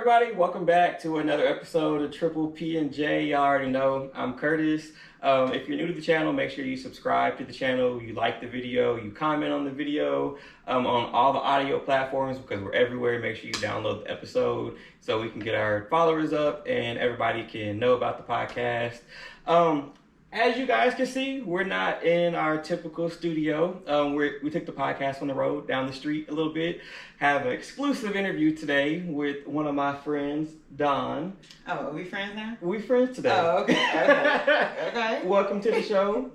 everybody? Welcome back to another episode of Triple P&J. Y'all already know I'm Curtis. If you're new to the channel, make sure you subscribe to the channel, you like the video, you comment on the video on all the audio platforms because we're everywhere. Make sure you download the episode so we can get our followers up and everybody can know about the podcast. As you guys can see, we're not in our typical studio. We took the podcast on the road down the street a little bit. Have an exclusive interview today with one of my friends, Don. Oh, are we friends now? We friends today. Oh, okay. Okay. Welcome to the show.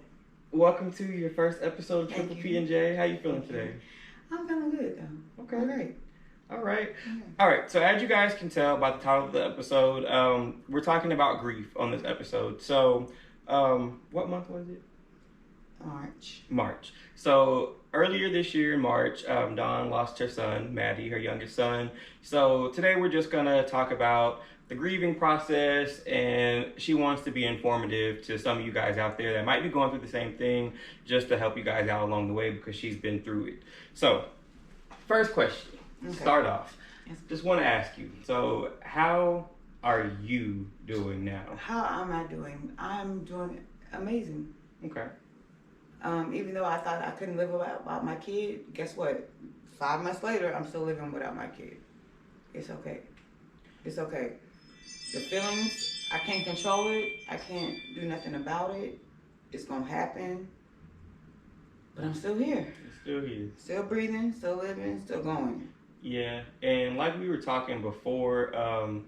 Welcome to your first episode of Triple P&J. How you feeling today? I'm feeling good though. Okay. Great. All right. All right. So as you guys can tell by the title of the episode, we're talking about grief on this episode. So what month was it? March. So earlier this year in March, Dawn lost her son, Maddie, her youngest son. So today we're just going to talk about the grieving process, and she wants to be informative to some of you guys out there that might be going through the same thing, just to help you guys out along the way because she's been through it. So first question, Start off. Just want to ask you, so how are you doing now? How am I doing? I'm doing amazing. Okay. Even though I thought I couldn't live without my kid, guess what? 5 months later, I'm still living without my kid. It's okay. It's okay. The feelings, I can't control it. I can't do nothing about it. It's going to happen. But I'm still here. You're still here. Still breathing, still living, still going. Yeah, and like we were talking before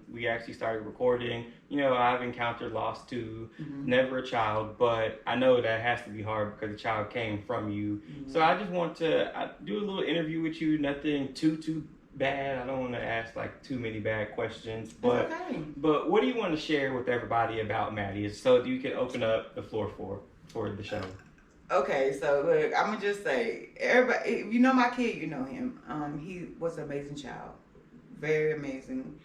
we actually started recording, you know, I've encountered loss too, never a child, but I know that has to be hard because the child came from you. So I just want to do a little interview with you, nothing too bad. I don't want to ask like too many bad questions, but but what do you want to share with everybody about Maddie so you can open up the floor for the show? Okay, so look, I'm gonna just say, everybody, if you know my kid, you know him. He was an amazing child, very amazing.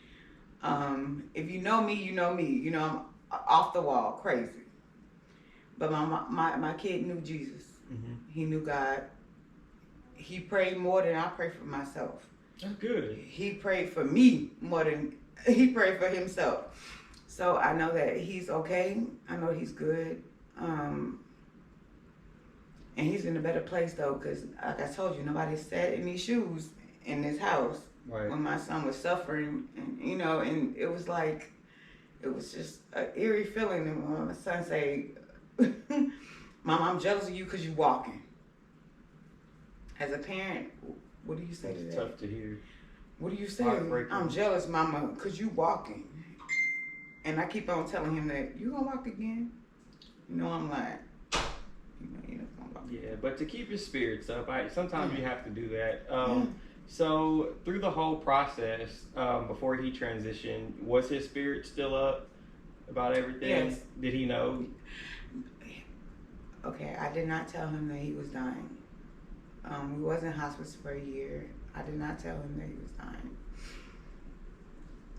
If you know me, you know me. You know I'm off the wall, crazy. But my kid knew Jesus. He knew God. He prayed more than I prayed for myself. That's good. He prayed for me more than he prayed for himself. So I know that he's okay. I know he's good. And he's in a better place though, because like I told you, nobody sat in these shoes in this house when my son was suffering, and you know, and it was just an eerie feeling. And when my son say, "Mom, I'm jealous of you because you walking." As a parent, what do you say to that? It's tough to hear. What do you say? I'm jealous, Mama, because you walking. And I keep on telling him that you gonna walk again. You know I'm lying. Yeah, but to keep your spirits up, sometimes you have to do that. So through the whole process, before he transitioned, was his spirit still up about everything? Yes. Did he know? Okay, I did not tell him that he was dying. We was in hospice for a year. I did not tell him that he was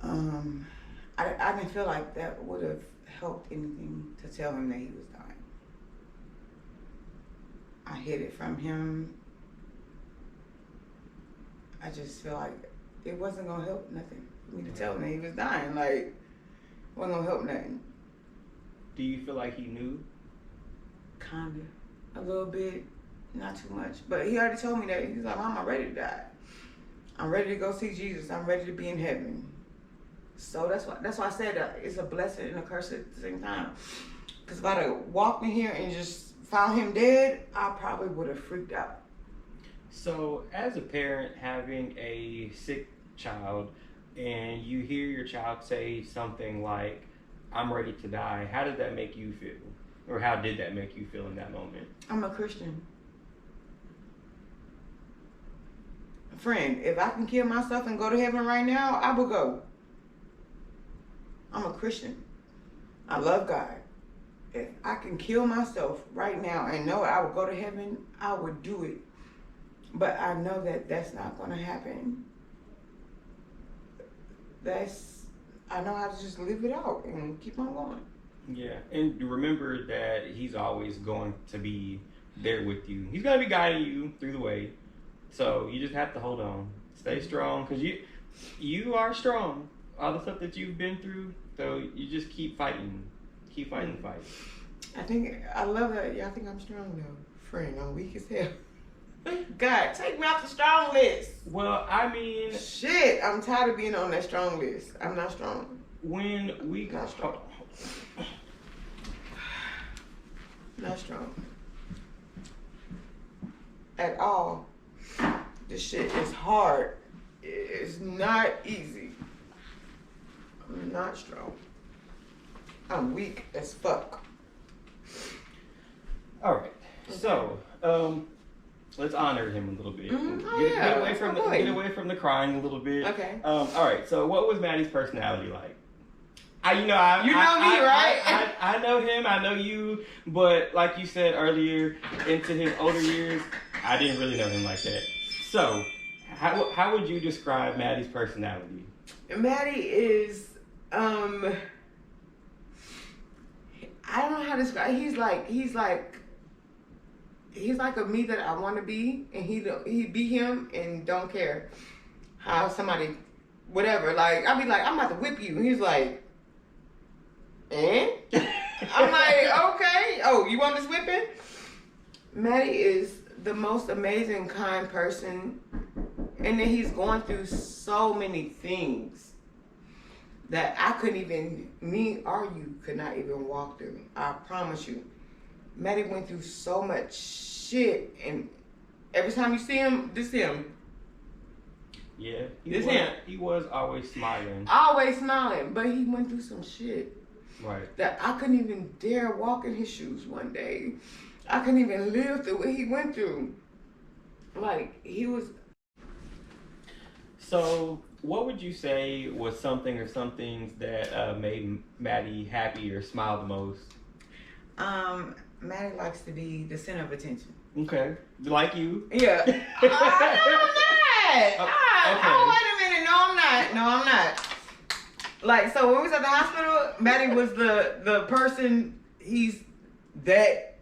dying. I didn't feel like that would have helped anything to tell him that he was dying. I hid it from him. I just feel like it wasn't gonna help nothing for me to tell him that he was dying. Like, it wasn't gonna help nothing. Do you feel like he knew? Kinda, a little bit, not too much. But he already told me that. He's like, "Mom, I'm ready to die. I'm ready to go see Jesus. I'm ready to be in heaven." So that's why I said that it's a blessing and a curse at the same time. Because if I'd have walked in here and just found him dead, I probably would have freaked out. So as a parent having a sick child and you hear your child say something like, "I'm ready to die," how did that make you feel? Or how did that make you feel in that moment? I'm a Christian. Friend, if I can kill myself and go to heaven right now, I will go. I'm a Christian. I love God. If I can kill myself right now and know I would go to heaven, I would do it. But I know that that's not going to happen. I know how to just live it out and keep on going. Yeah, and remember that he's always going to be there with you. He's going to be guiding you through the way. So you just have to hold on. Stay strong, because you are strong. all the stuff that you've been through. So you just keep fighting the fight. I think I love that. Yeah, I think I'm strong though. Friend, I'm weak as hell. God, take me off the strong list. Well, I mean, shit, I'm tired of being on that strong list. I'm not strong. When we not strong. Not strong. At all. This shit is hard. It's not easy. I'm not strong. I'm weak as fuck. All right. Okay. So, let's honor him a little bit. Mm-hmm. Get away from the crying a little bit. Okay. All right. So, what was Maddie's personality like? You know me, right? I know him. I know you. But like you said earlier, into his older years, I didn't really know him like that. So, how would you describe Maddie's personality? Maddie is, I don't know how to describe. He's like a me that I want to be, and he be him and don't care how somebody, whatever. Like I'll be like, I'm about to whip you, and he's like, eh? I'm like, okay. Oh, you want this whipping? Maddie is the most amazing, kind person, and then he's going through so many things that I couldn't even, me or you could not even walk through. I promise you. Maddie went through so much shit, and every time you see him, this him. Yeah, him. He was always smiling. Always smiling, but he went through some shit. Right. That I couldn't even dare walk in his shoes one day. I couldn't even live through what he went through. Like, he was... So, what would you say was something or some things that made Maddie happy or smile the most? Maddie likes to be the center of attention. Okay. Like you? Yeah. No, I'm not. Okay. Oh, wait a minute. No, I'm not. Like, so when we was at the hospital, Maddie was the person, he's that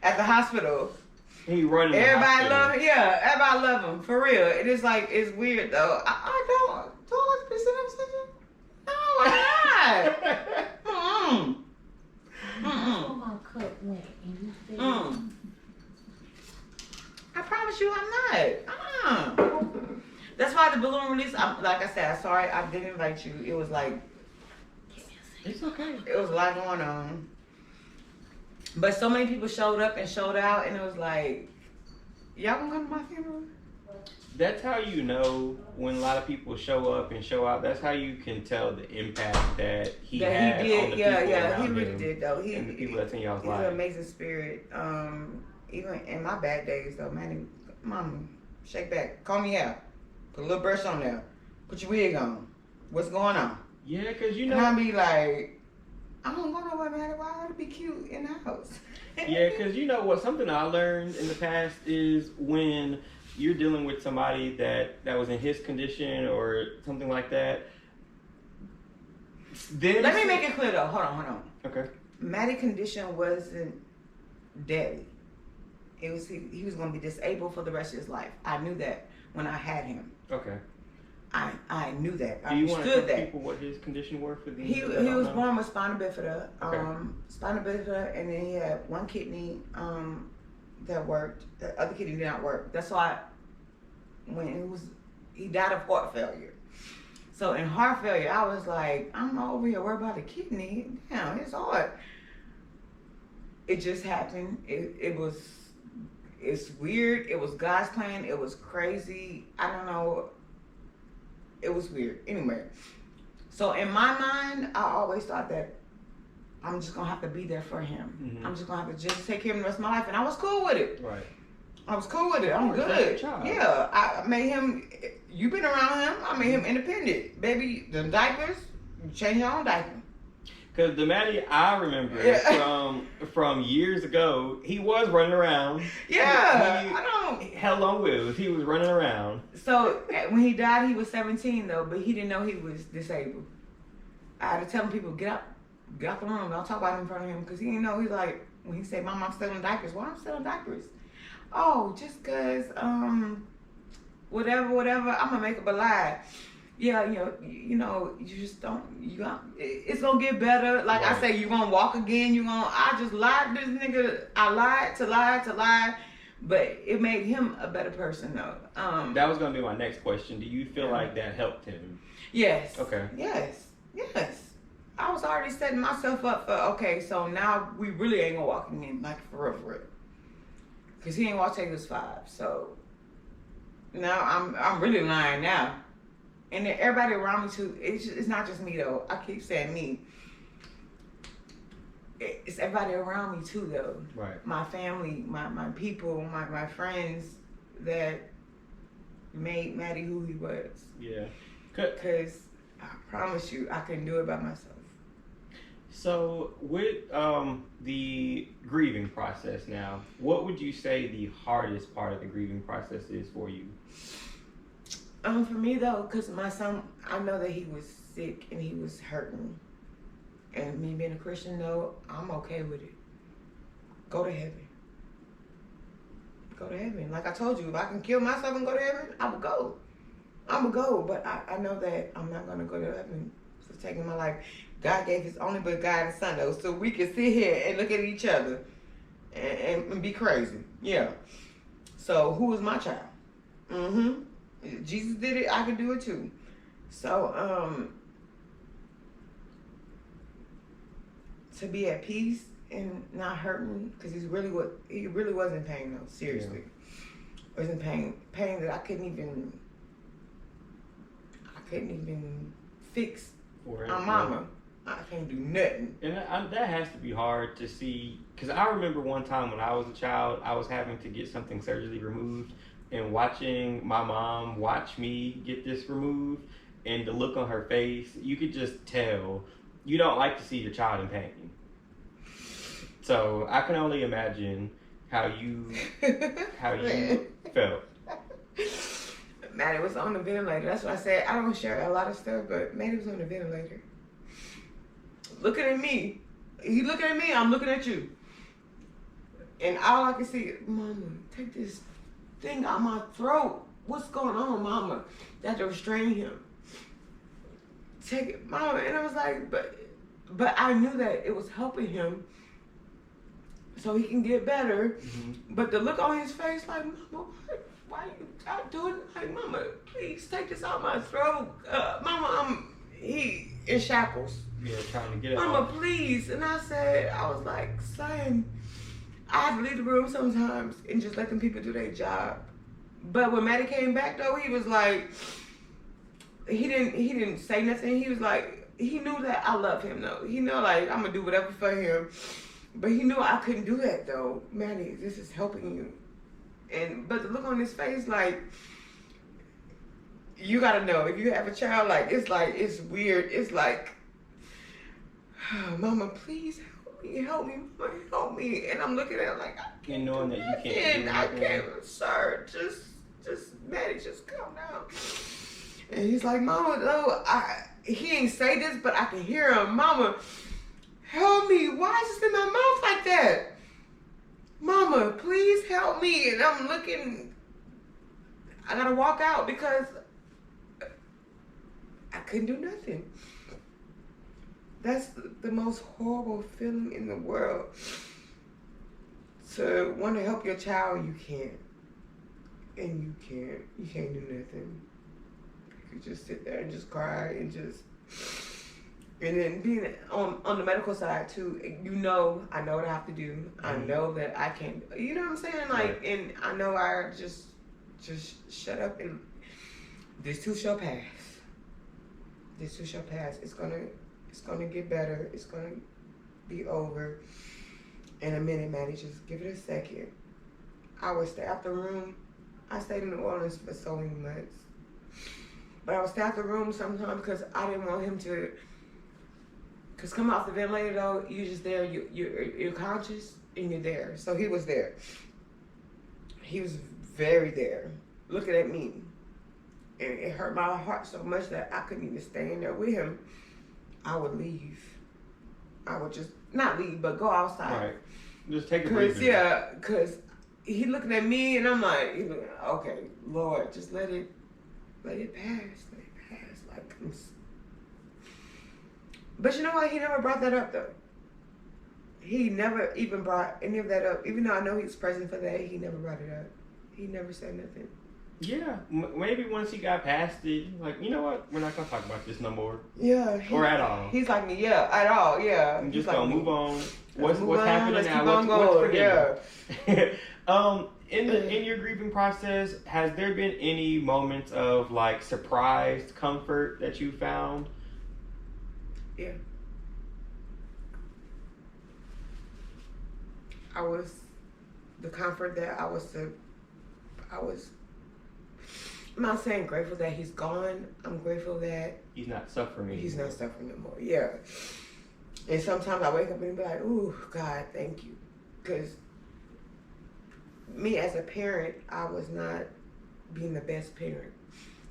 at the hospital. He running. Everybody love him. Yeah, everybody love him. For real. It is like, it's weird though. I don't like to be center of attention. No, I'm not. My cup went and you said, I promise you I'm not. That's why the balloon release, like I said, sorry I didn't invite you. It was like, it's okay. It was a lot going on. But so many people showed up and showed out, and it was like, y'all gonna come to my funeral? That's how you know when a lot of people show up and show out. That's how you can tell the impact that he had on the people around he really him did though. And the people that's in y'all's he's life. He's an amazing spirit. Even in my bad days though, man, mama, shake back, comb your hair, put a little brush on there, put your wig on. What's going on? Yeah, because you know. And I be like, I don't go nowhere, man. Why I gotta be cute in the house? Yeah, because you know what? Something I learned in the past is when you're dealing with somebody that was in his condition or something like that. Then let me make it clear though. Hold on. Okay. Maddie's condition wasn't deadly. It was he was gonna be disabled for the rest of his life. I knew that when I had him. Okay. I knew that. Do you want to tell people what his condition were for the? He was born with spina bifida. Okay. Spina bifida, and then he had one kidney that worked. The other kidney did not work. That's why when he died of heart failure. So in heart failure, I was like, I'm over here worried about the kidney. Damn, it's hard. It just happened. It's weird. It was God's plan. It was crazy. I don't know. It was weird. Anyway, so in my mind, I always thought that I'm just going to have to be there for him. Mm-hmm. I'm just going to have to just take care of him the rest of my life. And I was cool with it. Right. I was cool with it. I'm good. Yeah. I made him, you've been around him. I made him independent. Baby, the diapers, you change your own diaper. Because the Maddie I remember from years ago, he was running around. Yeah, I don't. Hell on wheels. He was running around. So when he died, he was 17 though, but he didn't know he was disabled. I had to tell people, get out the room. Don't talk about him in front of him, because he didn't know. He's like, when he said, "Mom, I'm still in diapers." Why I'm still in diapers? Oh, just cause whatever. I'm gonna make up a lie. yeah, you just don't. It's gonna get better. Like I say, you're gonna walk again. I just lied to this nigga. I lied to lie. But it made him a better person, though. That was gonna be my next question. Do you feel like that helped him? Yes. Okay. Yes. I was already setting myself up for, okay, so now we really ain't gonna walk again, like for real. Cause he ain't want to take us 5. So now I'm really lying now. And then everybody around me too, it's not just me though. I keep saying me. It's everybody around me too though. Right. My family, my people, my friends that made Maddie who he was. Yeah. Cause I promise you, I couldn't do it by myself. So with the grieving process now, what would you say the hardest part of the grieving process is for you? For me though, cause my son, I know that he was sick and he was hurting. And me being a Christian though, I'm okay with it. Go to heaven. Go to heaven. Like I told you, if I can kill myself and go to heaven, I would go. I'm gonna go, but I know that I'm not gonna go to heaven for taking my life. God gave his only begotten son though, so we can sit here and look at each other and be crazy. Yeah. So who is my child? Jesus did it, I can do it too. So to be at peace and not hurting, because he really was in pain though, seriously. Yeah. Was in pain that I couldn't even fix my mama. I can't do nothing. And that has to be hard to see, because I remember one time when I was a child, I was having to get something surgically removed, and watching my mom watch me get this removed, and the look on her face, you could just tell you don't like to see your child in pain. So I can only imagine how you felt. Maddie was on the ventilator. That's what I said. I don't share a lot of stuff, but Maddie was on the ventilator. Looking at me. He looking at me, I'm looking at you. And all I can see is, Mama, take this thing out my throat. What's going on, Mama? They had to restrain him. Take it, Mama. And I was like, but I knew that it was helping him so he can get better. Mm-hmm. But the look on his face, like, Mama, why you doing it? Like, Mama, please take this out my throat. Mama, he in shackles. Yeah, trying to get it Mama, off. please. And I was like, son, I have to leave the room sometimes and just let them people do their job. But when Maddie came back though, he was like, he didn't say nothing. He was like, he knew that I love him though. He knew like I'm gonna do whatever for him. But he knew I couldn't do that though. Maddie, this is helping you. But the look on his face, like, you gotta know, if you have a child, it's weird. It's like, oh, Mama, please help me, Mama, help me. And I'm looking at him like, I can't. And knowing do that you nothing. can't do I nothing. can't, sir. Just, Maddie, just calm down. And he's like, Mama, no, he ain't say this, but I can hear him. Mama, help me. Why is this in my mouth like that? Mama, please help me. And I'm looking, I gotta walk out because I couldn't do nothing. That's the most horrible feeling in the world. To want to help your child, you can't. And you can't do nothing. You just sit there and just cry and then being on the medical side too, I know what I have to do. Mm-hmm. I know that I can't, you know what I'm saying? Like, right. And I know I just shut up and this too shall pass. This too shall pass. It's gonna get better. It's gonna be over in a minute, Maddie. Just give it a second. I would stay out the room. I stayed in New Orleans for so many months. But I would stay out the room sometimes because I didn't want him to. Because coming off the ventilator though, you're just there. You're conscious and you're there. So he was there. He was very there, looking at me. And it hurt my heart so much that I couldn't even stay in there with him. I would leave. I would just, not leave, but go outside. Right. Just take a break. Because he looking at me and I'm like, okay, Lord, just let it pass. Let it It's like, but you know what? He never brought that up though. He never even brought any of that up. Even though I know he's present for that, he never brought it up. He never said nothing. Yeah, maybe once he got past it, like, you know what? We're not going to talk about this no more. Yeah. Or at all. He's like me, yeah, at all, yeah. I'm just going like to move on. What's happening let's now? Keep on What's going, yeah. In your grieving process, has there been any moments of, like, surprised comfort that you found? Yeah. The comfort that I'm not saying grateful that he's gone. I'm grateful that he's not suffering anymore. He's not suffering no more. Yeah. And sometimes I wake up and be like, "Ooh, God, thank you," because me as a parent, I was not being the best parent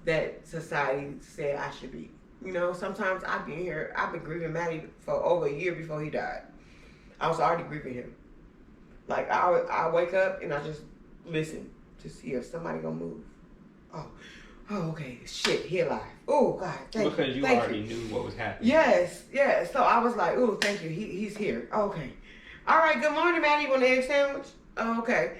that society said I should be. You know, sometimes I've been grieving Maddie for over a year before he died. I was already grieving him. Like I wake up and I just listen to see if somebody gonna move. Oh, okay. Shit, he alive. Oh, God, thank you. Because you already knew what was happening. Yes. So I was like, oh, thank you. He's here. Okay. All right. Good morning, Maddie. You want an egg sandwich? Oh, okay.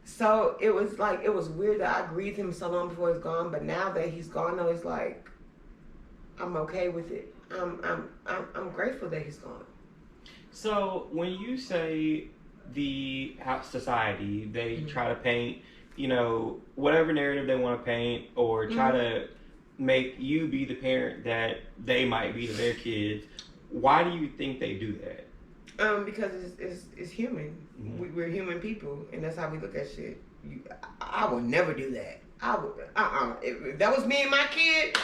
So it was weird that I grieved him so long before he's gone, but now that he's gone, though, it's like I'm okay with it. I'm grateful that he's gone. So when you say the society, they try to paint, you know, whatever narrative they want to paint, or try to make you be the parent that they might be to their kids. Why do you think they do that? Because it's human. Mm-hmm. We're human people, and that's how we look at shit. I would never do that. I would, If that was me and my kid,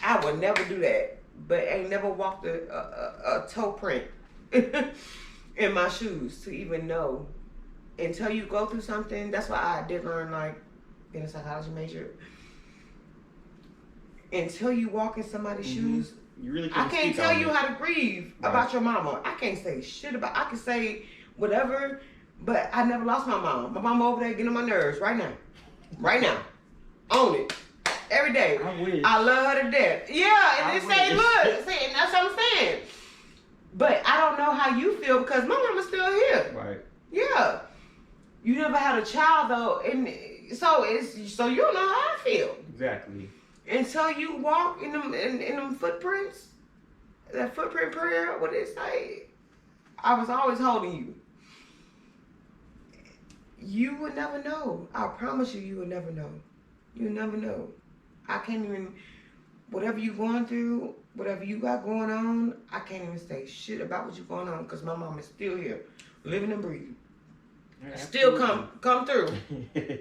I would never do that. But I ain't never walked a toe print in my shoes to even know. Until you go through something, that's why I did learn, like, being a psychology major. Until you walk in somebody's shoes, you really I can't tell you how to grieve about your mama. I can't say shit about. I can say whatever, but I never lost my mom. My mama over there getting on my nerves right now. Own it. Every day. I wish. I love her to death. Yeah, and they say, look, and that's what I'm saying. But I don't know how you feel because my mama's still here. Right. Yeah. You never had a child though, and so you don't know how I feel. Exactly. Until you walk in them footprints, that footprint prayer, what it say? I was always holding you. You would never know. I promise you would never know. You never know. I can't even, whatever you going through, whatever you got going on, I can't even say shit about what you're going on because my mom is still here, living and breathing. Still come through.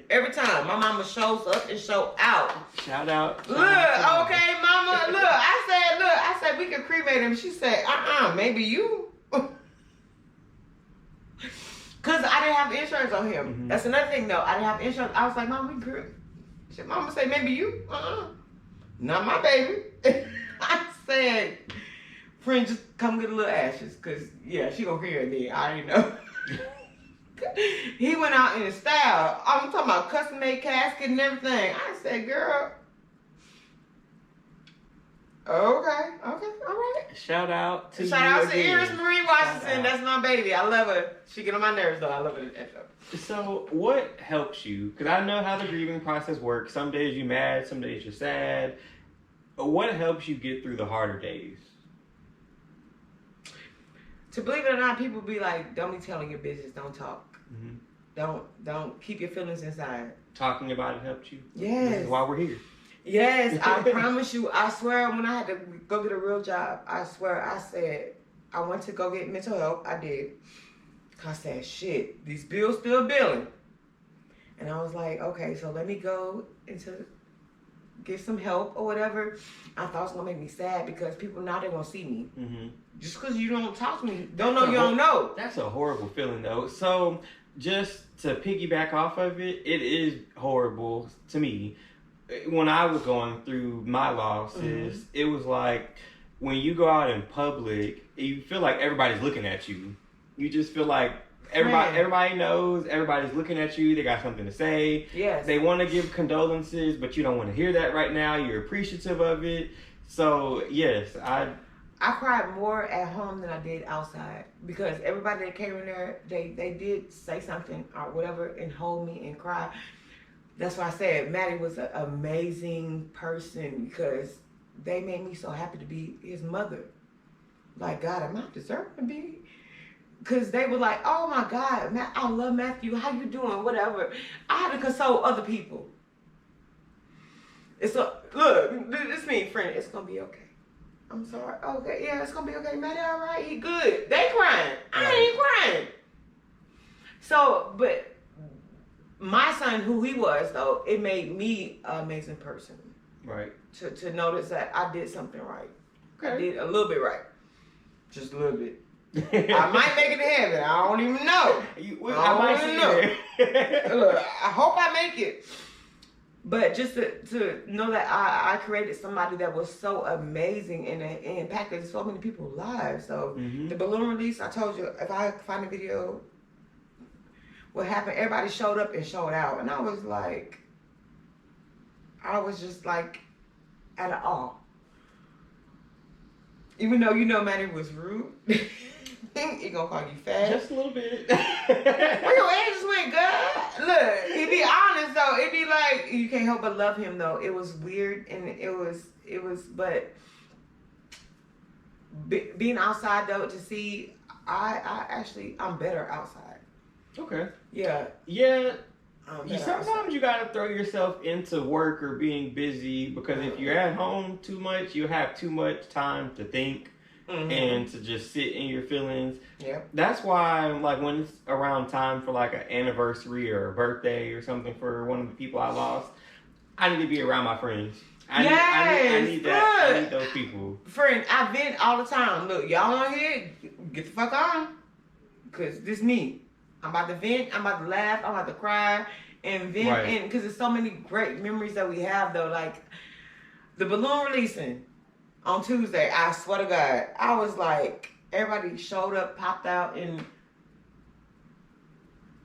Every time. My mama shows up and show out. Shout out. Look, okay, mama, look. I said we could cremate him. She said, maybe you. Because I didn't have insurance on him. Mm-hmm. That's another thing, though. I didn't have insurance. I was like, Mom, we could. She said, Mama said, maybe you. Not my baby. I said, friend, just come get a little ashes. Because, yeah, she gonna hear it then. I already know. He went out in style. I'm talking about custom made casket and everything. I said, girl. Okay, all right. Shout out to Iris Marie Washington. That's my baby. I love her. She get on my nerves though. I love her. So what helps you? Because I know how the grieving process works. Some days you're mad, some days you're sad. What helps you get through the harder days? To believe it or not, people be like, don't be telling your business, don't talk. Mm-hmm. Don't keep your feelings inside. Talking about it helped you? Yes. This is why we're here. Yes, I promise you. I swear, when I had to go get a real job, I swear, I said, I went to go get mental health. I did. I said, shit, these bills still billing. And I was like, okay, so let me go into get some help or whatever. I thought it was going to make me sad because people now they're going to see me. Mm-hmm. Just because you don't talk to me, don't know you don't know. That's a horrible feeling, though. So, just to piggyback off of it, it is horrible to me. When I was going through my losses, it was like when you go out in public, you feel like everybody's looking at you. You just feel like Everybody knows. Everybody's looking at you. They got something to say. Yes. They want to give condolences, but you don't want to hear that right now. You're appreciative of it. So yes, I cried more at home than I did outside because everybody that came in there, they did say something or whatever and hold me and cry. That's why I said Maddie was an amazing person because they made me so happy to be his mother. Like, God, am I deserving to be? Because they were like, oh my God, I love Matthew. How you doing? Whatever. I had to console other people. Look, this me, friend. It's going to be okay. I'm sorry. Okay, yeah, it's going to be okay. Maddie, all right. He good. They crying. I ain't crying. So, but my son, who he was, though, it made me an amazing person. Right. To notice that I did something right. Okay. I did a little bit right. Just a little bit. I might make it to heaven. I don't even know. I might even know. Look, I hope I make it. But just to know that I created somebody that was so amazing and impacted so many people's lives. So the balloon release, I told you, if I find a video, what happened, everybody showed up and showed out. And I was just like at an awe. Even though Manny was rude. He gonna call you fat. Just a little bit. Where your edges went, girl? Look, he be honest though. It be like you can't help but love him though. It was weird and it was but being outside though to see I'm better outside. Okay. Yeah. Yeah. Sometimes Sometimes you gotta throw yourself into work or being busy because if you're at home too much, you have too much time to think. And to just sit in your feelings. Yeah. That's why, like, when it's around time for like an anniversary or a birthday or something for one of the people I lost, I need to be around my friends. I need that. I need those people. Friend, I vent all the time. Look, y'all on here, get the fuck on, cause this me. I'm about to vent. I'm about to laugh. I'm about to cry and vent. Right. And cause there's so many great memories that we have though, like the balloon releasing. On Tuesday, I swear to God, I was like, everybody showed up, popped out, and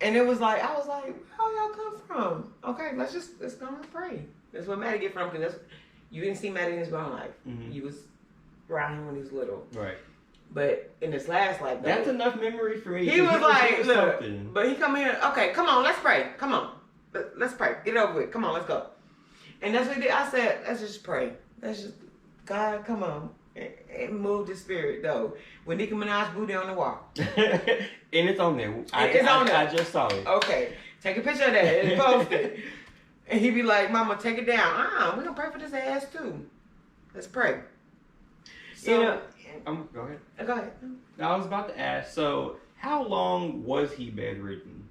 it was like, I was like, where y'all come from? Okay, let's go and pray. That's where Maddie get from, because you didn't see Maddie in his grown life. You was around him when he was little. Right. But in this last life, that's enough memory for me. He was like, look, something. But he come in, okay, come on, let's pray. Come on, let's pray. Get it over with. Come on, let's go. And that's what he did. I said, let's just pray. Let's just. God, come on. And move the spirit, though. When Nicki Minaj booty on the wall. And it's on there. It's on there. I just saw it. Okay. Take a picture of that and post it. And he be like, Mama, take it down. We're going to pray for this ass, too. Let's pray. So, go ahead. Go ahead. I was about to ask, so how long was he bedridden?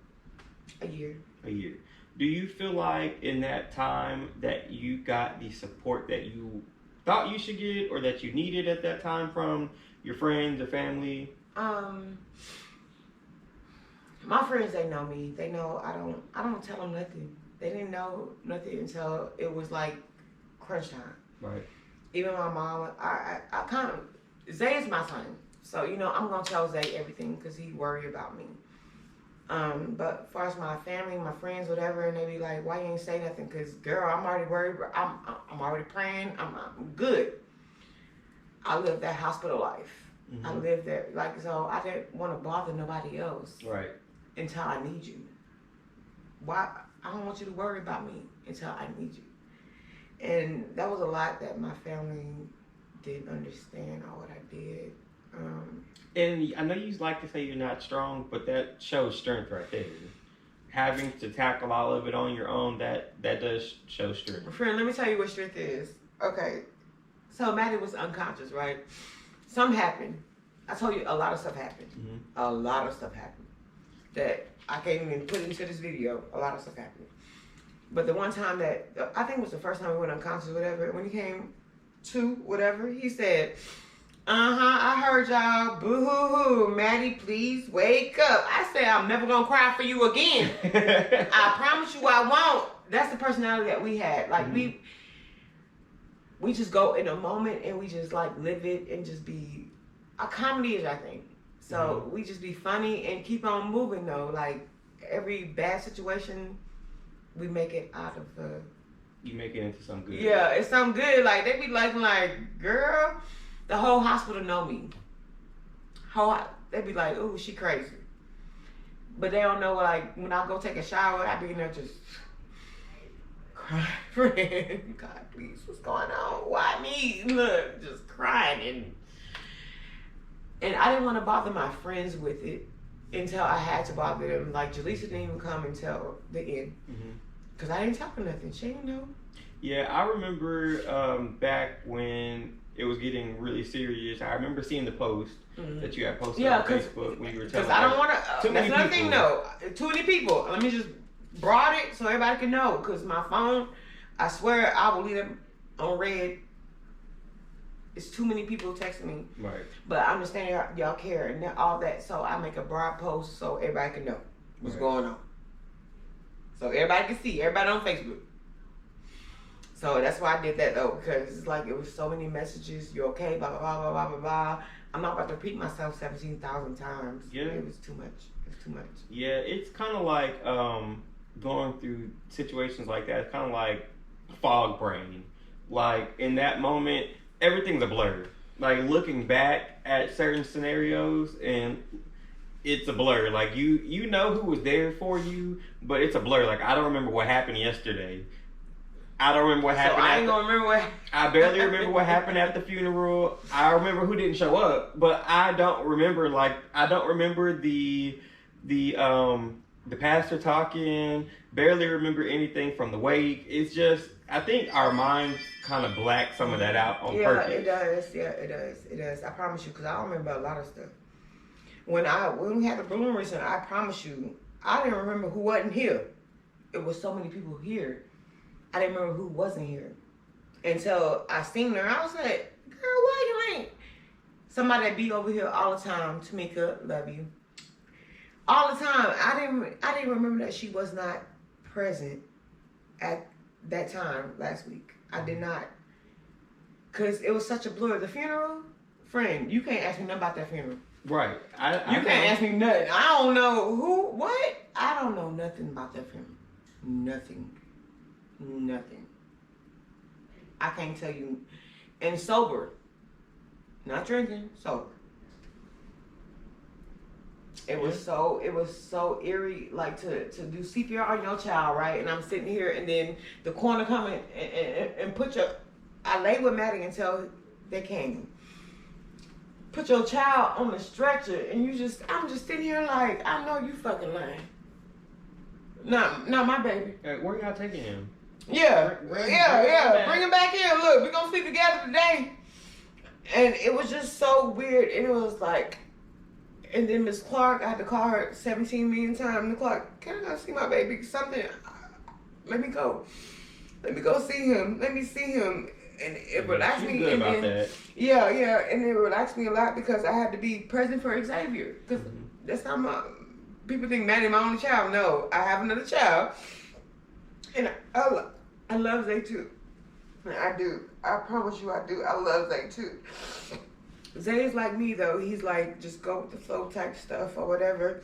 A year. A year. Do you feel like in that time that you got the support that you thought you should get or that you needed at that time from your friends or family? My friends, they know me. They know I don't tell them nothing. They didn't know nothing until it was like crunch time. Right. Even my mom, I kind of, Zay is my son. So, I'm going to tell Zay everything because he worry about me. But as far as my family, my friends, whatever, and they be like, why you ain't say nothing? Because, girl, I'm already worried. I'm already praying. I'm good. I lived that hospital life. I lived there. So I didn't want to bother nobody else. Right. Until I need you. Why? I don't want you to worry about me until I need you. And that was a lot that my family didn't understand all what I did. And I know you like to say you're not strong, but that shows strength right there. Having to tackle all of it on your own, that does show strength. Friend, let me tell you what strength is. Okay, so Maddie was unconscious, right? Something happened. I told you a lot of stuff happened. A lot of stuff happened that I can't even put into this video. A lot of stuff happened. But the one time that, I think it was the first time we went unconscious, whatever, when he came to, whatever, he said, I heard y'all, boo-hoo-hoo, Maddie, please wake up. I said, I'm never going to cry for you again. I promise you I won't. That's the personality that we had. Like, we just go in a moment and we just, like, live it and just be, our comedy is, I think. So we just be funny and keep on moving though. Like every bad situation, we make it out of the. You make it into something good. Yeah, it's something good. Like they be like, girl, the whole hospital know me. They be like, ooh, she crazy. But they don't know, like, when I go take a shower, I be in there just crying. God, please, what's going on? Why me? Look, just crying. And I didn't want to bother my friends with it until I had to bother them. Like, Jalisa didn't even come until the end. Because I didn't tell her nothing. She didn't know. Yeah, I remember back when it was getting really serious. I remember seeing the post that you had posted on Facebook when you were telling. Because I don't want to. That's another thing, though. Too many people. Let me just broad it so everybody can know. Because my phone, I swear, I will leave it on red. It's too many people texting me. Right. But I understand y'all care and all that. So I make a broad post so everybody can know what's going on. So everybody can see. Everybody on Facebook. So that's why I did that though, because it's like it was so many messages. You okay? Blah blah blah blah blah blah blah. I'm not about to repeat myself 17,000 times. Yeah, it was too much. It's too much. Yeah, it's kind of like going through situations like that. It's kind of like fog brain. Like in that moment, everything's a blur. Like looking back at certain scenarios and it's a blur. Like you know who was there for you, but it's a blur. Like I don't remember what happened yesterday. I don't remember what happened. So I ain't gonna remember what. I barely remember what happened at the funeral. I remember who didn't show up, but I don't remember. Like I don't remember the pastor talking. Barely remember anything from the wake. It's just I think our minds kind of black some of that out on purpose. Yeah, it does. Yeah, it does. It does. I promise you, because I don't remember a lot of stuff. When we had the balloon racing, I promise you, I didn't remember who wasn't here. It was so many people here. I didn't remember who wasn't here until I seen her. I was like, girl, why you ain't? Somebody that be over here all the time. Tamika, love you. All the time. I didn't remember that she was not present at that time last week. I did not. Because it was such a blur. The funeral, friend, you can't ask me nothing about that funeral. Right. You can't ask me nothing. I don't know who, what? I don't know nothing about that funeral. Nothing. I can't tell you. And sober. Not drinking, sober. It was so eerie, like to do CPR on your child, right? And I'm sitting here and then the coroner come and put I lay with Maddie until they came. Put your child on the stretcher and I'm just sitting here like, I know you fucking lying. Not my baby. Where y'all taking him? Yeah. Bring him back here. Look, we're gonna sleep together today. And it was just so weird. And it was like, and then Miss Clark, I had to call her 17 million times. Miss Clark, can I go see my baby? Something. Let me go. Let me go see him. Let me see him. And it relaxed me. Good about that. Yeah. And it relaxed me a lot because I had to be present for Xavier. Because that's not people think Maddie my only child. No, I have another child. And I love Zay too. I do. I promise you I do. I love Zay too. Zay is like me though. He's like, just go with the flow type stuff or whatever.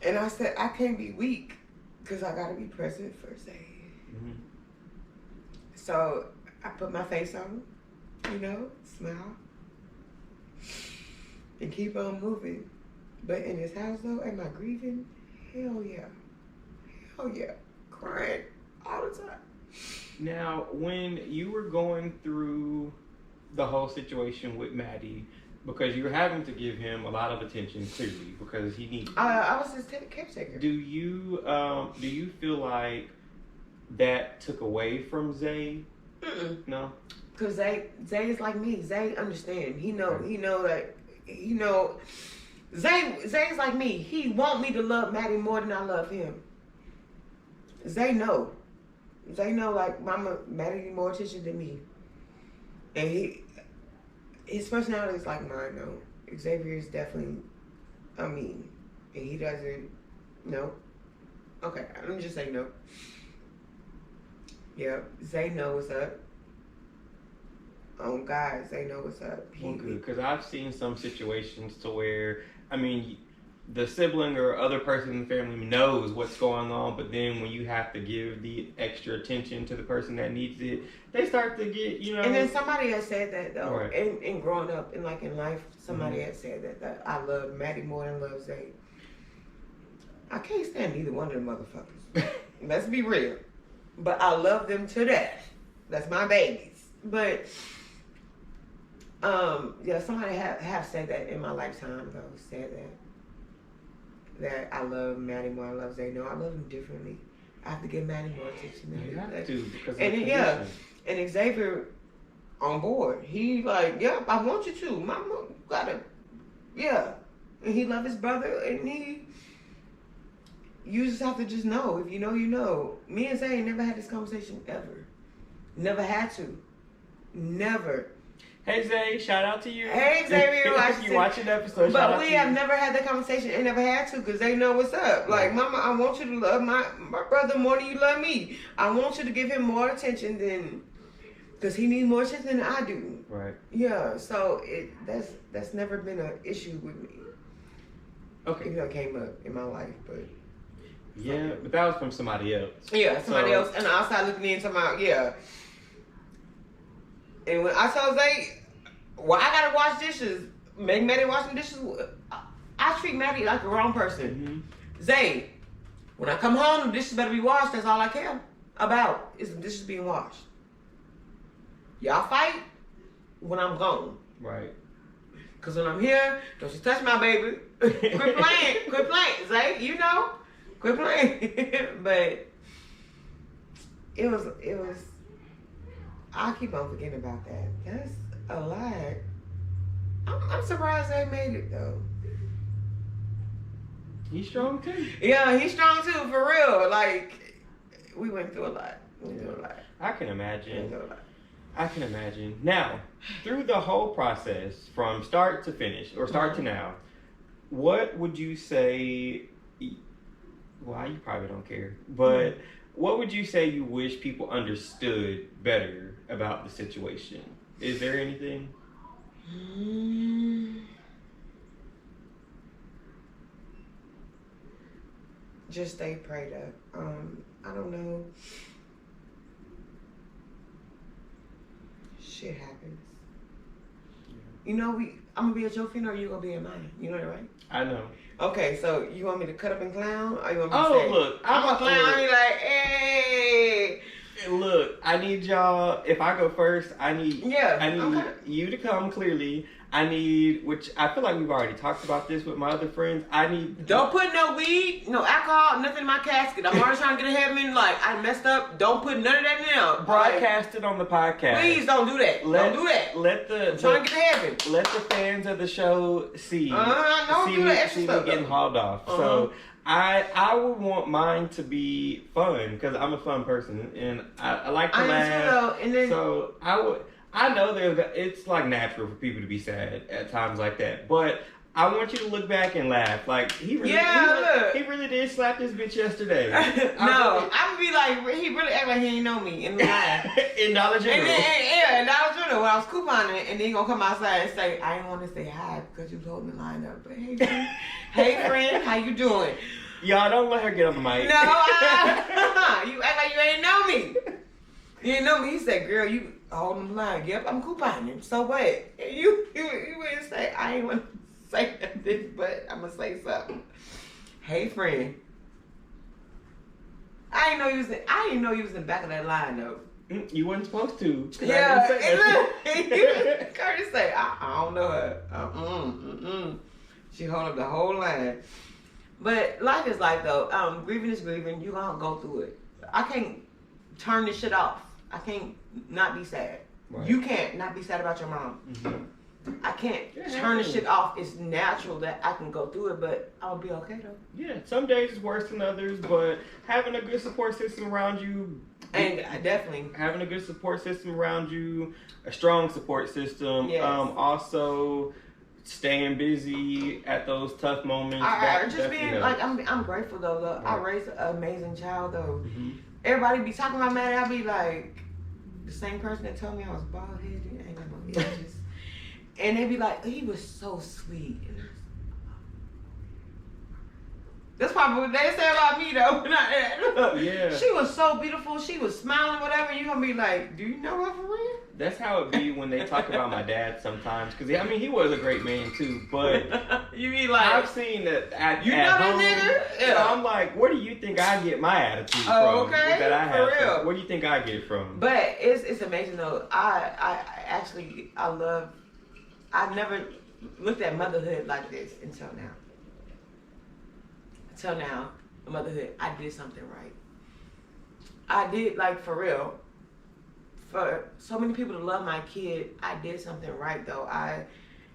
And I said, I can't be weak because I got to be present for Zay. So I put my face on, smile, and keep on moving. But in this house though, am I grieving? Hell yeah. Crying all the time. Now, when you were going through the whole situation with Maddie, because you were having to give him a lot of attention, clearly, because he needs. I was his caretaker. Do you feel like that took away from Zay? No. Cause Zay is like me. Zay understand. He know that. Zay's like me. He want me to love Maddie more than I love him. Zay know like Mama Maddie need more attention than me. And his personality is like mine though. Xavier is definitely and he doesn't Okay, let me just say no. Yeah, Zay know what's up. Oh God, Zay know what's up. Well, good, because I've seen some situations to where I mean, the sibling or other person in the family knows what's going on, but then when you have to give the extra attention to the person that needs it, they start to get, you know. And then somebody had said that though, Right. in growing up and like in life, somebody had said that I love Maddie more than love Zay. I can't stand either one of them motherfuckers. Let's be real. But I love them to death. That's my babies. But yeah, somebody have said that in my lifetime though, said that I love Maddie more than I love Zay. No, I love them differently. I have to give Maddie more attention. You have to, because of And the yeah, condition. and Xavier on board. He like, yep, I want you to. Mama gotta, yeah. And he love his brother, and you just have to just know. If you know, you know. Me and Zay never had this conversation ever. Never had to. Never. Hey Zay, shout out to you. Hey Xavier, If you watching the episode, shout out but we to have you. never had that conversation and never had to because they know what's up. Like, Mama, I want you to love my brother more than you love me. I want you to give him more attention than, because he needs more attention than I do. Right. Yeah, so that's never been an issue with me. Okay. Even though it came up in my life, but Yeah, but that was from somebody else. yeah, somebody else on the outside looking in, talking about, yeah. And when I told Zay, well, I gotta wash dishes, make Maddie washing dishes, I treat Maddie like the wrong person. Zay, when I come home, the dishes better be washed. That's all I care about, is the dishes being washed. Y'all fight when I'm gone. Right. Because when I'm here, don't you touch my baby. Quit playing, Zay, you know. Quit playing. But it was, I keep on forgetting about that. That's a lot. I'm surprised they made it though. He's strong too. Yeah, he's strong too, for real. Like, we went through a lot. I can imagine. Went through a lot. I can imagine. Now, through the whole process, from start to finish, or start to now, what would you say? Well, you probably don't care, but what would you say you wish people understood better about the situation? Is there anything? Just stay prayed up. I don't know. Shit happens. You know, I'm gonna be at your funeral, you gonna be at mine. You know that, right? I know. Okay, so you want me to cut up and clown, or you want me to Oh, say, look, I'm a clown? You like, hey. Look, I need y'all. If I go first, I need okay. you to come clearly. I need, which I feel like we've already talked about this with my other friends. I need. Don't put no weed, no alcohol, nothing in my casket. I'm already trying to get to heaven. Like, I messed up. Don't put none of that now. Broadcast it on the podcast. Please don't do that. Don't do that. Let I'm trying to get to heaven. Let the fans of the show see. Don't see do me, the extra see stuff. me getting hauled off. So I would want mine to be fun because I'm a fun person and I like to laugh. And then, so I know it's like natural for people to be sad at times like that, but I want you to look back and laugh. Like he really did slap this bitch yesterday. I'm gonna be like, he really act like he ain't know me in the line. In Dollar General. In Dollar General, when I was couponing, and then he gonna come outside and say, I didn't want to say hi because you was holding the line up. But hey, friend, how you doing? Y'all don't let her get on the mic. No, you act like you ain't know me. You didn't know me. He said, girl, you holding the line. Yep, I'm couponing. So what? You wouldn't say, I ain't want to say nothing, but I'm going to say something. Hey, friend. I didn't know you was in the back of that line, though. You weren't supposed to. Yeah, Curtis say, I don't know her. She hold up the whole line. But life is life, though. Grieving is grieving. You gonna go through it. I can't turn this shit off. I can't not be sad. Right. You can't not be sad about your mom. I can't turn this shit off. It's natural that I can go through it, but I'll be okay, though. Yeah, some days is worse than others, but having a good support system around you. And definitely. Having a good support system around you, a strong support system. Yes. Also staying busy at those tough moments. I'm grateful though. Right. I raised an amazing child though. Everybody be talking about Maddie. I be like, the same person that told me I was bald headed, ain't got no edges, and they be like, he was so sweet. That's probably what they say about me though. Yeah. She was so beautiful. She was smiling, whatever. You gonna be like, do you know her for real? That's how it be when they talk about my dad sometimes. Because, I mean, he was a great man, too. But you be like, I've seen that at you at know home. this nigga? Yeah. So I'm like, where do you think I get my attitude from? Okay, That I for have real. Where do you think I get it from? But it's amazing though. I never looked at motherhood like this until now. Until now, motherhood, I did something right. I did, like, for real. For so many people to love my kid, I did something right though.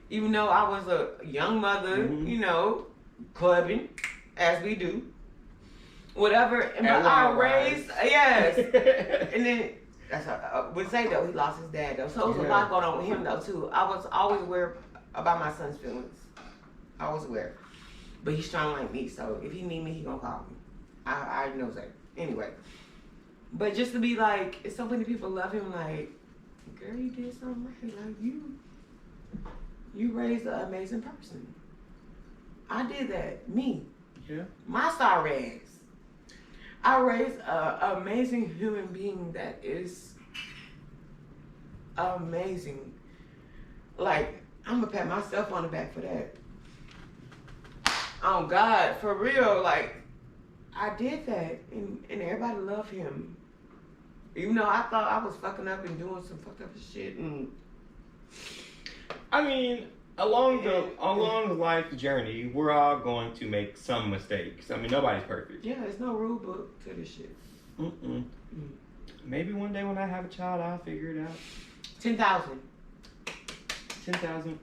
Even though I was a young mother, you know, clubbing, as we do, whatever. And but I raised, yes. And then that's would say though he lost his dad though, so it was a lot going on with him though too. I was always aware about my son's feelings. I was aware, but he's strong like me, so if he need me, he gonna call me. I know that anyway. But just to be like, if so many people love him, like, girl, you did something right. Like, you raised an amazing person. I did that. Me. Yeah. My star raised. I raised an amazing human being that is amazing. Like, I'm going to pat myself on the back for that. Oh, God, for real. Like, I did that. And everybody loved him. Even though I thought I was fucking up and doing some fucked up shit. And I mean, along the life journey, we're all going to make some mistakes. I mean, nobody's perfect. yeah, there's no rule book to this shit. Maybe one day when I have a child, I'll figure it out. 10,000. 10,000.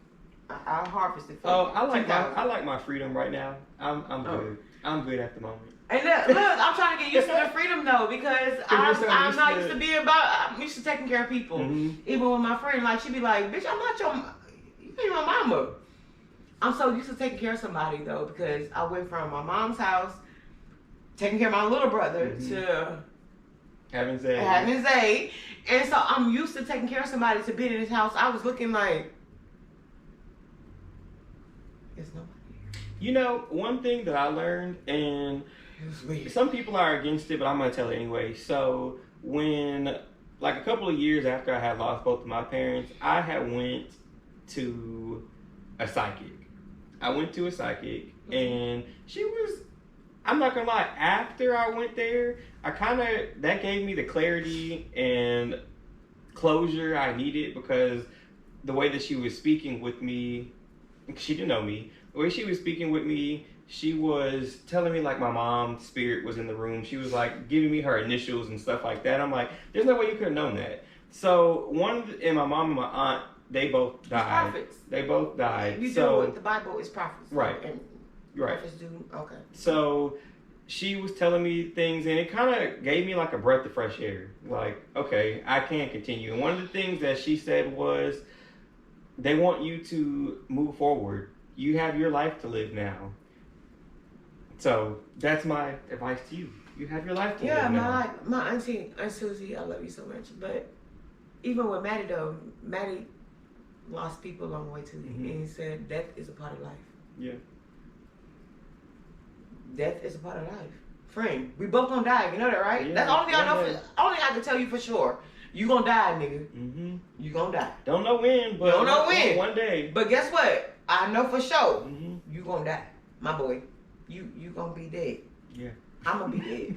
I'll harvest it for Oh, you. I like my freedom right now. I'm good. I'm good at the moment. And look, I'm trying to get used to the freedom though, because I'm not used to being I'm used to taking care of people. Even with my friend, like, she'd be like, bitch, I'm not you ain't my mama. I'm so used to taking care of somebody though, because I went from my mom's house, taking care of my little brother, to having Zay. And so I'm used to taking care of somebody, to being in his house. I was looking like, there's nobody. You know, one thing that I learned, and some people are against it, but I'm going to tell it anyway. So when, like, a couple of years after I had lost both of my parents, I had went to a psychic. And she was, I'm not going to lie, after I went there, that gave me the clarity and closure I needed, because the way that she was speaking with me, she didn't know me. The way she was speaking with me, she was telling me like my mom's spirit was in the room. She was like giving me her initials and stuff like that. I'm like, there's no way you could have known that. So my mom and my aunt, they both died. Prophets. They both died. You do what the Bible is prophets. Right. And right. Prophets do. Okay. So she was telling me things, and it kind of gave me like a breath of fresh air. Like, okay, I can continue. And one of the things that she said was, they want you to move forward. You have your life to live now. So that's my advice to you. You have your life to live now. Yeah, my auntie, Aunt Susie, I love you so much. But even with Maddie though, Maddie lost people along the way too. And he said death is a part of life. Yeah. Death is a part of life. Friend, we both gonna die. You know that, right? Yeah, That's the only thing I know. Only thing I can tell you for sure. You gonna die, nigga. You gonna die. Don't know when, but don't know when. One day. But guess what? I know for sure. You gonna die, my boy. You gonna be dead. Yeah. I'm gonna be dead.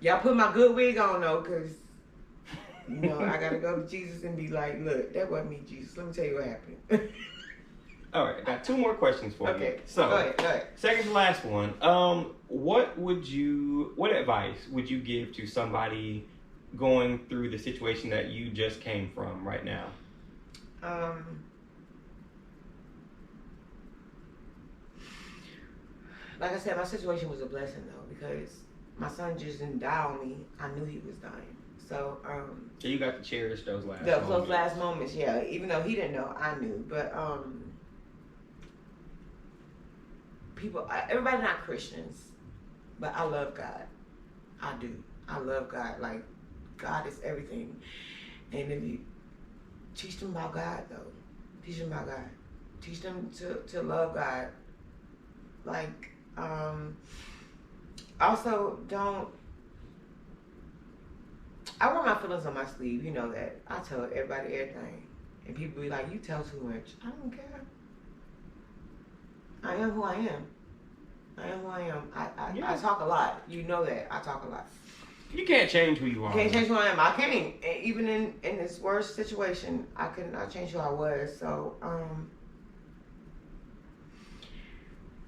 Y'all put my good wig on though, cause you know I gotta go to Jesus and be like, look, that wasn't me, Jesus. Let me tell you what happened. All right, I got two more questions for you. Okay. So go ahead. Second to last one. What advice would you give to somebody going through the situation that you just came from right now? Like I said, my situation was a blessing though, because my son just didn't die on me. I knew he was dying. So you got to cherish those last moments, yeah. Even though he didn't know, I knew. But everybody not Christians, but I love God. I do. I love God. Like, God is everything. And if you teach them about God though, teach them about God. Teach them to love God. Like, Also, don't. I wear my feelings on my sleeve. You know that. I tell everybody everything, and people be like, "You tell too much." I don't care. I am who I am. I am who I am. I talk a lot. You know that. I talk a lot. You can't change who you are. Can't change who I am. I can't. Even in this worst situation, I could not change who I was. So,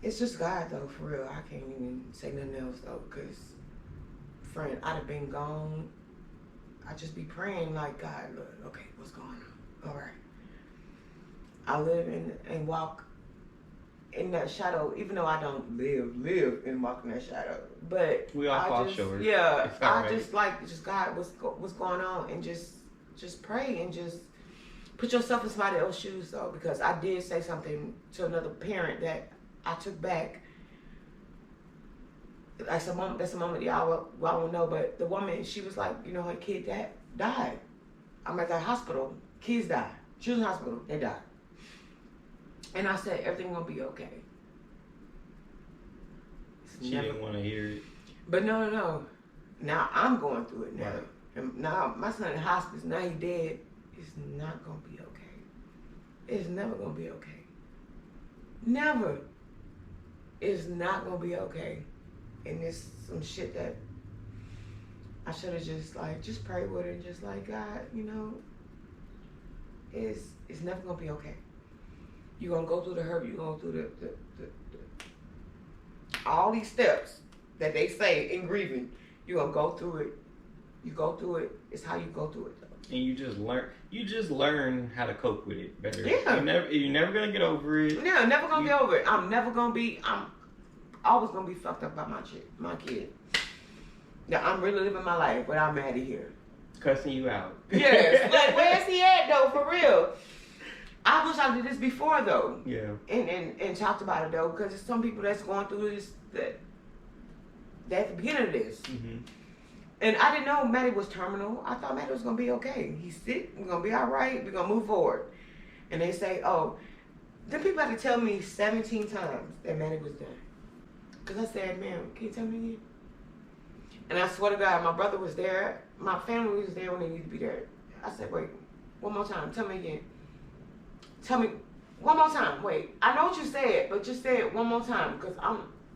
it's just God though, for real. I can't even say nothing else though, cause friend, I'd have been gone. I just be praying like, God, look, okay, what's going on? All right. I live and walk in that shadow, even though I don't live and walk in that shadow. But we all fall short. Yeah, just God, what's going on, and just pray and just put yourself in somebody else's shoes though, because I did say something to another parent that I took back. That's a moment y'all won't know, but the woman, she was like, you know, her kid that died. I'm at that hospital. Kids die. She was in the hospital. They died. And I said, everything gonna be okay. She didn't want to hear it. But no. Now I'm going through it now. Right. And now my son in hospice, now he dead. It's not gonna be okay. It's never gonna be okay. Never. It's not gonna be okay. And it's some shit that I should have just prayed with it and just like, God, you know, it's never gonna be okay. You're gonna go through the hurt, you're gonna go through the all these steps that they say in grieving, you're gonna go through it. You go through it, it's how you go through it though. And you just learn how to cope with it better. Yeah. You're never gonna get over it. Yeah, never gonna get over it. I'm always gonna be fucked up by my kid. Now I'm really living my life, but I'm out of here. Cussing you out. Yes. Like, where's he at though, for real? I wish I did this before though. Yeah. And talked about it though, because there's some people that's going through this that at the beginning of this. Mm-hmm. And I didn't know Maddie was terminal. I thought Maddie was gonna be okay. He's sick, we're gonna be all right, we're gonna move forward. And they say, oh, then people had to tell me 17 times that Maddie was done. Because I said, ma'am, can you tell me again? And I swear to God, my brother was there. My family was there when they needed to be there. I said, wait, one more time. Tell me again. Tell me one more time. Wait, I know what you said, but just say it one more time. Because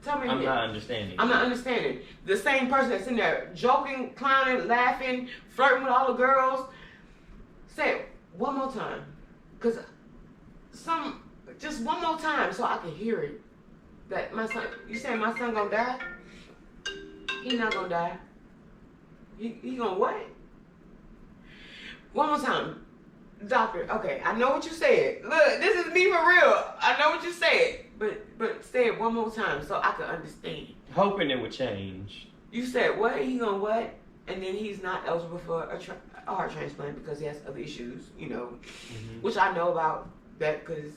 tell me again. I'm not understanding. I'm not understanding. The same person that's in there joking, clowning, laughing, flirting with all the girls. Say it one more time. Because just one more time so I can hear it. That my son, you saying my son gonna die? He not gonna die. He gonna what? One more time. Doctor, okay, I know what you said. Look, this is me for real. I know what you said. But say it one more time so I can understand. Hoping it would change. You said what? He gonna what? And then he's not eligible for a heart transplant because he has other issues, you know, which I know about that because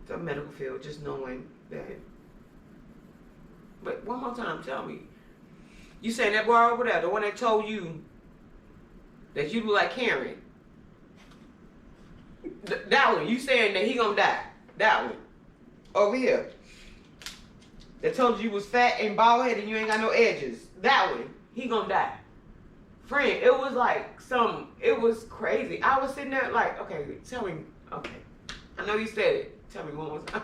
the medical field, just knowing that. But one more time, tell me. You saying that boy over there, the one that told you that you look like Karen. That one, you saying that he gonna die. That one. Over here. That told you was fat and bald headed and you ain't got no edges. That one, he gonna die. Friend, it was like it was crazy. I was sitting there like, okay, tell me, okay. I know you said it. Tell me one more time.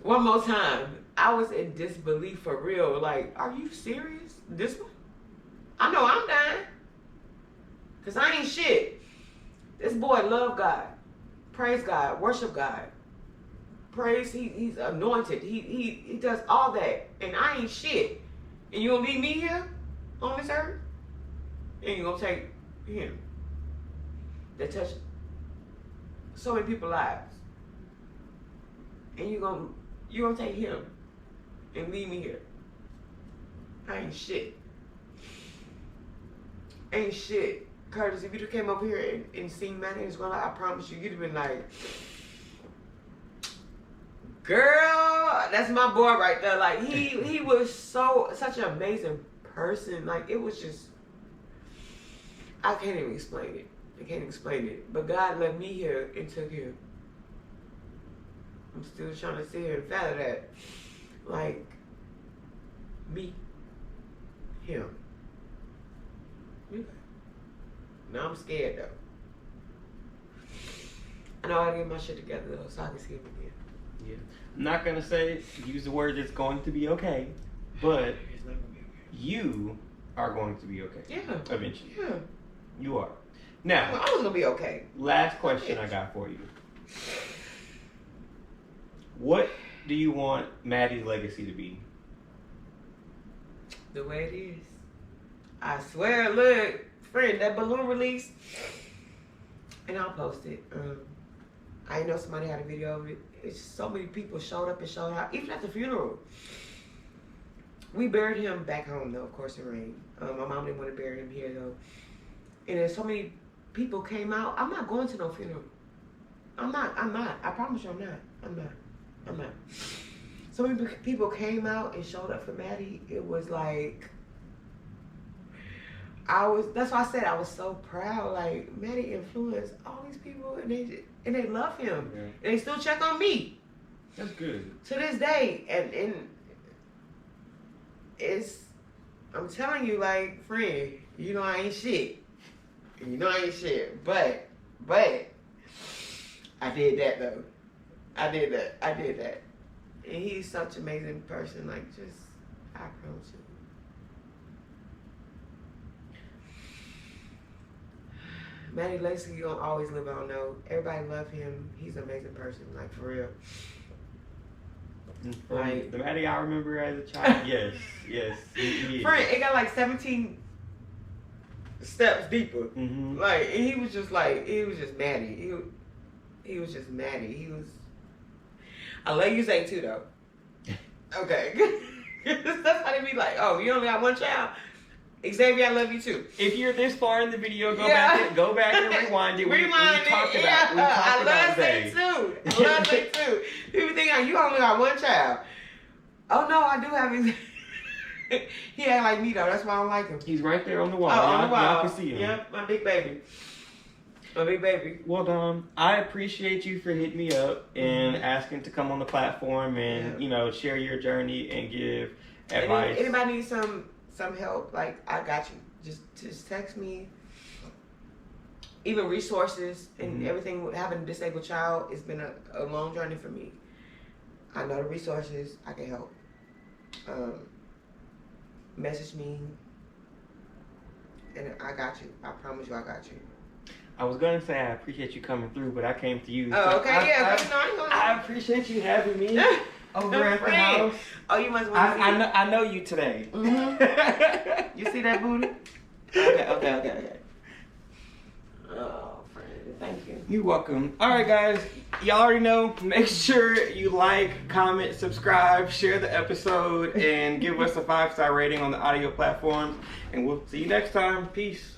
One more time. I was in disbelief for real. Like, are you serious? This one? I know I'm dying. Because I ain't shit. This boy love God. Praise God. Worship God. Praise, he's anointed. He does all that. And I ain't shit. And you gonna leave me here on this earth? And you gonna take him that touched so many people's lives. And you gonna take him and leave me here. I ain't shit. Ain't shit. Curtis, if you came over here and seen Manny's growing up, I promise you'd have been like, girl, that's my boy right there. Like he was such an amazing person. Like it was just, I can't even explain it. I can't explain it. But God led me here and took him. I'm still trying to sit here and fathom that. Like, me, him. Now I'm scared though. I know I gotta get my shit together though, so I can see him again. Yeah. I'm not gonna say use the word it's going to be okay, but It's not gonna be okay. you are going to be okay. Yeah. Eventually. Yeah. You are. Now, I was gonna be okay. last question I got for you. What do you want Maddie's legacy to be? The way it is. I swear, look, friend, that balloon release, and I'll post it. I know somebody had a video of it. It's so many people showed up and showed out, even at the funeral. We buried him back home though, of course it rained. My mom didn't want to bury him here though. And then so many people came out. I'm not going to no funeral. I'm not. I promise you I'm not. So many people came out and showed up for Maddie. It was like, that's why I said I was so proud. Like, Maddie influenced all these people and they love him. Yeah. And they still check on me. That's good. To this day. And it's, I'm telling you, like, friend, you know I ain't shit. You know I ain't shit. But I did that though. I did that. And he's such an amazing person. Like, just, I promise you. Maddie Lacey, you gonna always live on though. Everybody love him. He's an amazing person, like, for real. From Right. the Maddie I remember as a child, yes, he is. Friend, it got like 17 steps deeper. Mm-hmm. Like, and he was just Maddie. He was just Maddie. I love you, Zay, too, though. Okay. That's how they be like, oh, you only got one child? Xavier, I love you, too. If you're this far in the video, go Yeah. back and rewind it. We talked yeah. about Zay. I love Zay, too. People think you only got one child. Oh, no, I do have his... He ain't like me, though. That's why I don't like him. He's right there on the wall. On the wall. Y'all can see him. Yep, my big baby. Well, Dom, I appreciate you for hitting me up and asking to come on the platform and, share your journey and give advice. Anybody needs some help, like, I got you. Just text me. Even resources and everything with having a disabled child, it's been a long journey for me. I know the resources. I can help. Message me. And I got you. I promise you I got you. I was going to say I appreciate you coming through, but I came to you. Oh, okay, I appreciate you having me over at the house. Oh, you must want to see it. I know you today. Mm-hmm. You see that booty? Okay. Oh, friend, thank you. You're welcome. All right, guys. Y'all already know. Make sure you like, comment, subscribe, share the episode, and give us a 5-star rating on the audio platforms. And we'll see you next time. Peace.